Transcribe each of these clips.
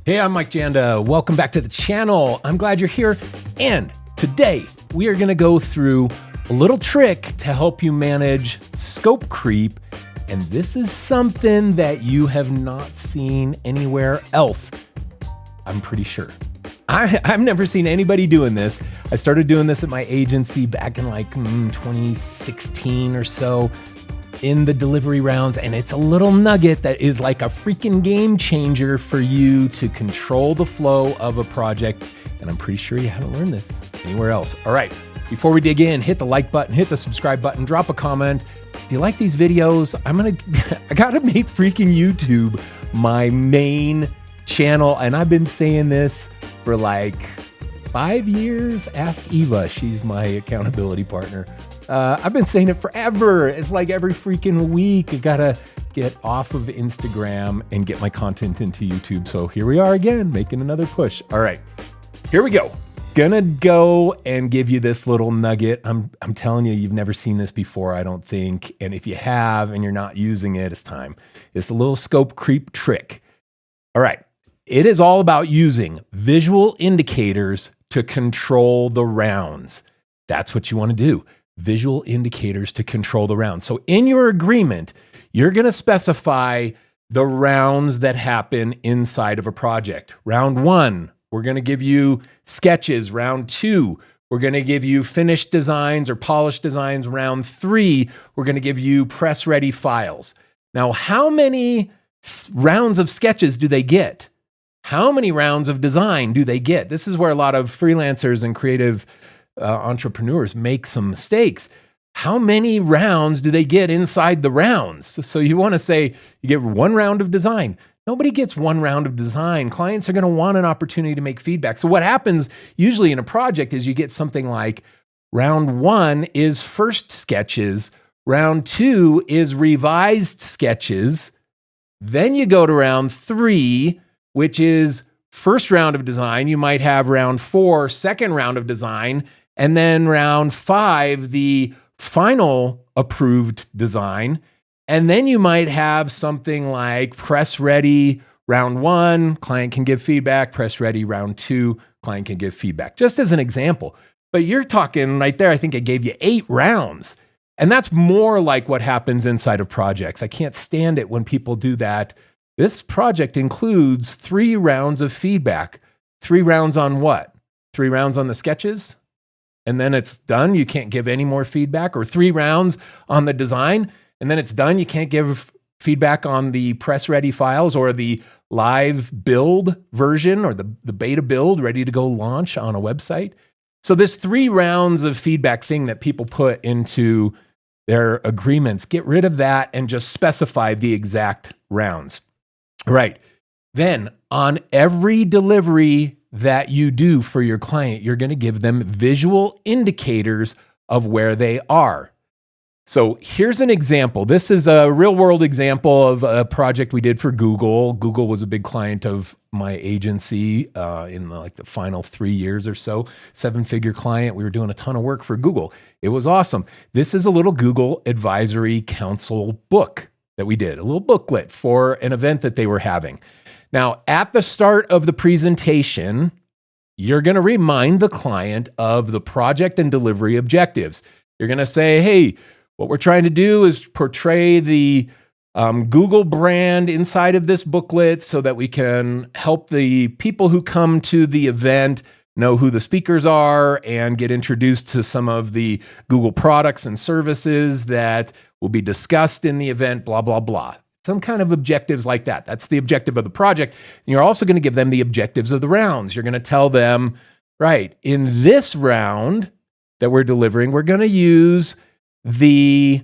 Hey, I'm Mike Janda. Welcome back to the channel. I'm glad you're here. And today we are going to go through a little trick to help you manage scope creep. And this is something that you have not seen anywhere else, I'm pretty sure. I've never seen anybody doing this. I started doing this at my agency back in like 2016 or so in the delivery rounds. And it's a little nugget that is like a freaking game changer for you to control the flow of a project. And I'm pretty sure you haven't learned this anywhere else. All right, before we dig in, hit the like button, hit the subscribe button, drop a comment. If you like these videos, I gotta make freaking YouTube my main channel. And I've been saying this for like 5 years. Ask Eva, she's my accountability partner. I've been saying it forever. It's like every freaking week. I gotta get off of Instagram and get my content into YouTube. So here we are again, making another push. All right, here we go. Gonna go and give you this little nugget. I'm telling you, you've never seen this before, I don't think. And if you have and you're not using it, it's time. It's a little scope creep trick. All right. It is all about using visual indicators to control the rounds. That's what you want to do. Visual indicators to control the rounds. So in your agreement, you're going to specify the rounds that happen inside of a project. Round 1, we're going to give you sketches. Round 2, we're going to give you finished designs or polished designs. Round 3, we're going to give you press-ready files. Now, how many rounds of sketches do they get? How many rounds of design do they get? This is where a lot of freelancers and creative entrepreneurs make some mistakes. How many rounds do they get inside the rounds? So you want to say you get 1 round of design. Nobody gets 1 round of design. Clients are going to want an opportunity to make feedback. So what happens usually in a project is you get something like round 1 is first sketches. Round 2 is revised sketches. Then you go to round 3, which is first round of design. You might have round 4, second round of design, and then round 5, the final approved design. And then you might have something like press ready round 1, client can give feedback, press ready round 2, client can give feedback, just as an example. But you're talking right there, I think I gave you 8 rounds. And that's more like what happens inside of projects. I can't stand it when people do that. This project includes 3 rounds of feedback. 3 rounds on what? 3 rounds on the sketches? And then it's done, you can't give any more feedback? Or 3 rounds on the design, and then it's done, you can't give feedback on the press-ready files or the live build version or the beta build ready to go launch on a website? So this 3 rounds of feedback thing that people put into their agreements, get rid of that and just specify the exact rounds. Right. Then on every delivery that you do for your client, you're going to give them visual indicators of where they are. So here's an example. This is a real world example of a project we did for Google. Google was a big client of my agency in the final 3 years or so. 7-figure client. We were doing a ton of work for Google. It was awesome. This is a little Google Advisory Council book that we did, a little booklet for an event that they were having. Now, at the start of the presentation, you're going to remind the client of the project and delivery objectives. You're going to say, hey, what we're trying to do is portray the Google brand inside of this booklet so that we can help the people who come to the event know who the speakers are and get introduced to some of the Google products and services that will be discussed in the event, blah, blah, blah. Some kind of objectives like that. That's the objective of the project. And you're also going to give them the objectives of the rounds. You're going to tell them, right, in this round that we're delivering, we're going to use we're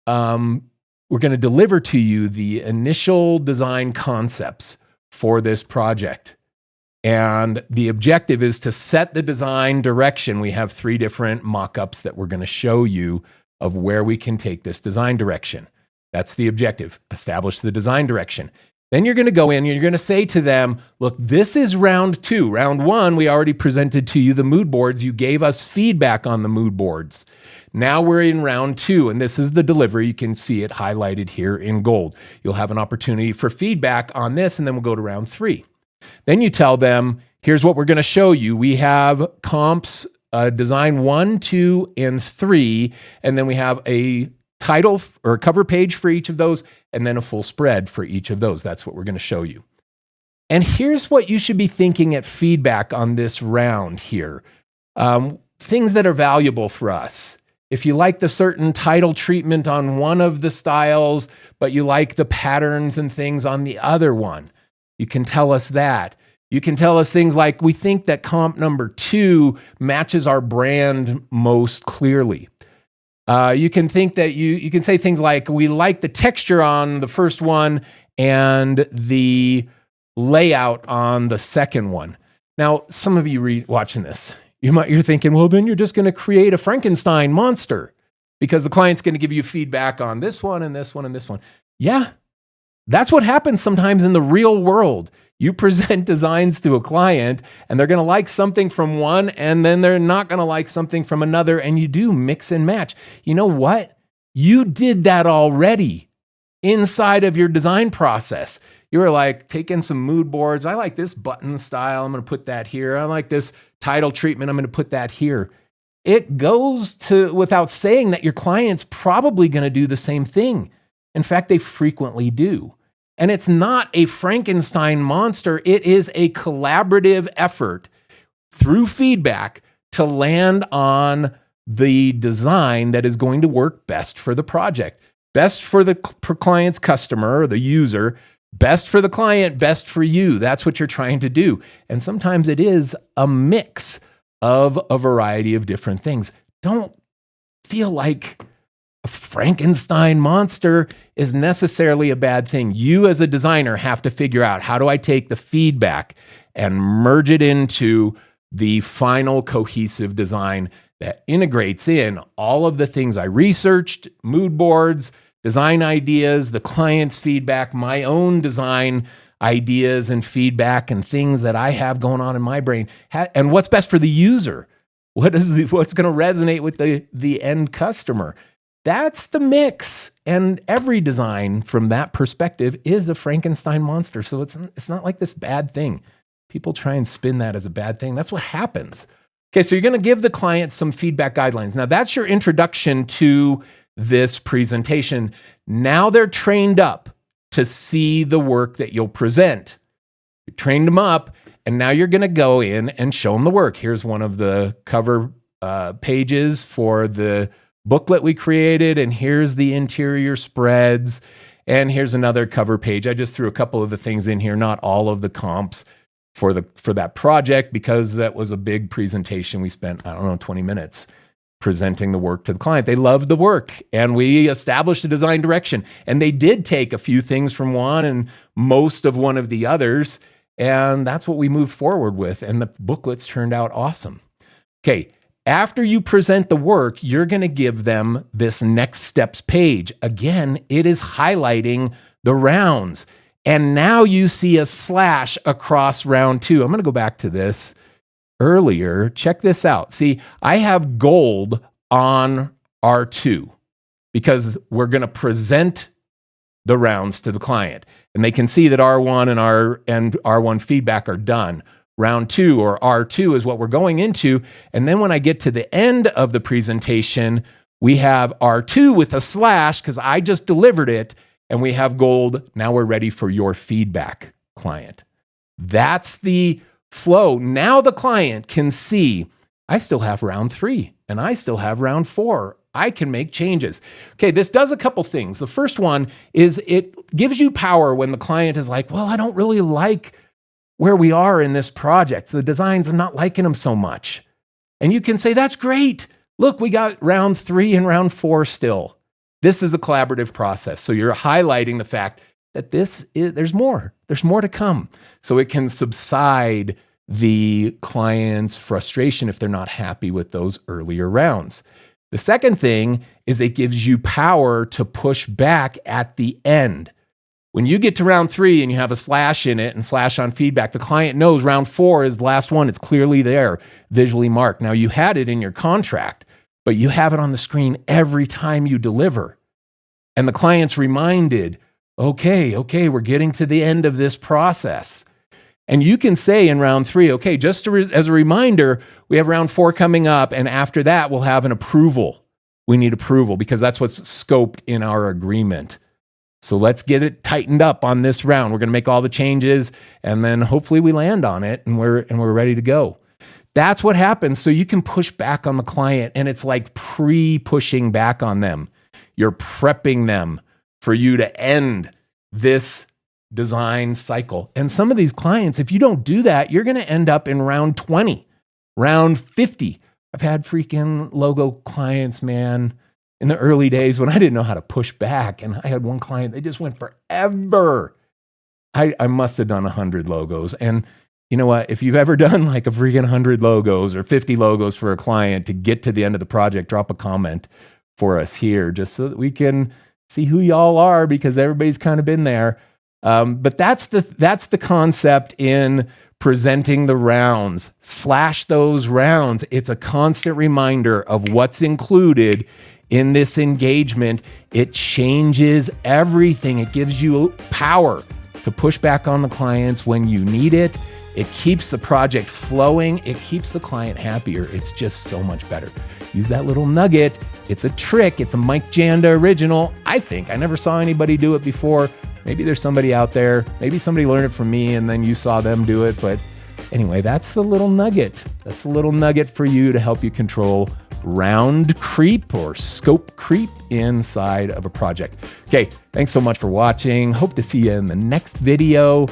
going to deliver to you the initial design concepts for this project. And the objective is to set the design direction. We have 3 different mock-ups that we're going to show you of where we can take this design direction. That's the objective. Establish the design direction. Then you're going to go in and you're going to say to them, look, this is round 2. Round 1, we already presented to you the mood boards. You gave us feedback on the mood boards. Now we're in round 2, and this is the delivery. You can see it highlighted here in gold. You'll have an opportunity for feedback on this, and then we'll go to round 3. Then you tell them, here's what we're going to show you. We have comps, design 1, 2, and 3, and then we have a title or cover page for each of those, and then a full spread for each of those. That's what we're going to show you. And here's what you should be thinking at feedback on this round here. Things that are valuable for us. If you like the certain title treatment on one of the styles, but you like the patterns and things on the other one, you can tell us that. You can tell us things like, we think that comp number 2 matches our brand most clearly. You can think that you can say things like, we like the texture on the first one and the layout on the second one. Now, some of you watching this, you're thinking, well, then you're just going to create a Frankenstein monster because the client's going to give you feedback on this one and this one and this one. Yeah, that's what happens sometimes in the real world. You present designs to a client and they're going to like something from one and then they're not going to like something from another, and you do mix and match. You know what? You did that already inside of your design process. You were like taking some mood boards. I like this button style. I'm going to put that here. I like this title treatment. I'm going to put that here. It goes to without saying that your client's probably going to do the same thing. In fact, they frequently do. And it's not a Frankenstein monster. It is a collaborative effort through feedback to land on the design that is going to work best for the project, best for the client's customer or the user, best for the client, best for you. That's what you're trying to do. And sometimes it is a mix of a variety of different things. Don't feel like a Frankenstein monster is necessarily a bad thing. You as a designer have to figure out, how do I take the feedback and merge it into the final cohesive design that integrates in all of the things I researched, mood boards, design ideas, the client's feedback, my own design ideas and feedback and things that I have going on in my brain, and what's best for the user. What's going to resonate with the end customer? That's the mix. And every design from that perspective is a Frankenstein monster. So it's not like this bad thing. People try and spin that as a bad thing. That's what happens. Okay, so you're going to give the client some feedback guidelines. Now that's your introduction to this presentation. Now they're trained up to see the work that you'll present. You trained them up, and now you're going to go in and show them the work. Here's one of the cover pages for the booklet we created, and here's the interior spreads, and here's another cover page. I just threw a couple of the things in here, not all of the comps for that project, because that was a big presentation. We spent, 20 minutes presenting the work to the client. They loved the work, and we established a design direction, and they did take a few things from one and most of one of the others, and that's what we moved forward with, and the booklets turned out awesome. Okay. After you present the work, you're going to give them this next steps page. Again, it is highlighting the rounds. And now you see a slash across round 2. I'm going to go back to this earlier. Check this out. See, I have gold on R2 because we're going to present the rounds to the client. And they can see that R1 and R1 feedback are done. Round 2 or R2 is what we're going into. And then when I get to the end of the presentation, we have R2 with a slash because I just delivered it, and we have gold. Now we're ready for your feedback, client. That's the flow. Now the client can see, I still have round 3 and I still have round 4. I can make changes. Okay, this does a couple things. The first one is it gives you power when the client is like, well, I don't really like where we are in this project. The design's not liking them so much. And you can say, that's great. Look, we got round 3 and round 4 still. This is a collaborative process. So you're highlighting the fact that there's more to come. So it can subside the client's frustration if they're not happy with those earlier rounds. The second thing is it gives you power to push back at the end. When you get to round 3 and you have a slash in it and slash on feedback, the client knows round 4 is the last one. It's clearly there, visually marked. Now you had it in your contract, but you have it on the screen every time you deliver. And the client's reminded, okay, we're getting to the end of this process. And you can say in round 3, okay, just as a reminder, we have round 4 coming up, and after that, we'll have an approval. We need approval because that's what's scoped in our agreement. So let's get it tightened up on this round. We're going to make all the changes, and then hopefully we land on it, and we're ready to go. That's what happens. So you can push back on the client, and it's like pre-pushing back on them. You're prepping them for you to end this design cycle. And some of these clients, if you don't do that, you're going to end up in round 20, round 50. I've had freaking logo clients, man, in the early days when I didn't know how to push back. And I had one client, they just went forever. I must have done 100 logos. And you know what? If you've ever done like a freaking 100 logos or 50 logos for a client to get to the end of the project, drop a comment for us here just so that we can see who y'all are, because everybody's kind of been there. But that's the concept in presenting the rounds. Slash those rounds. It's a constant reminder of what's included in this engagement. It changes everything. It gives you power to push back on the clients when you need it. It keeps the project flowing. It keeps the client happier. It's just so much better. Use that little nugget. It's a trick. It's a Mike Janda original. I think I never saw anybody do it before. Maybe there's somebody out there. Maybe somebody learned it from me and then you saw them do it. But anyway, that's the little nugget. That's the little nugget for you to help you control round creep or scope creep inside of a project. Okay, thanks so much for watching. Hope to see you in the next video.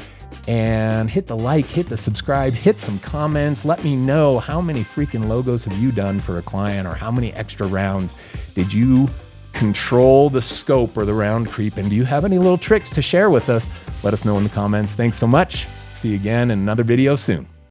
And hit the like, hit the subscribe, hit some comments. Let me know how many freaking logos have you done for a client, or how many extra rounds did you control the scope or the round creep? And do you have any little tricks to share with us? Let us know in the comments. Thanks so much. See you again in another video soon.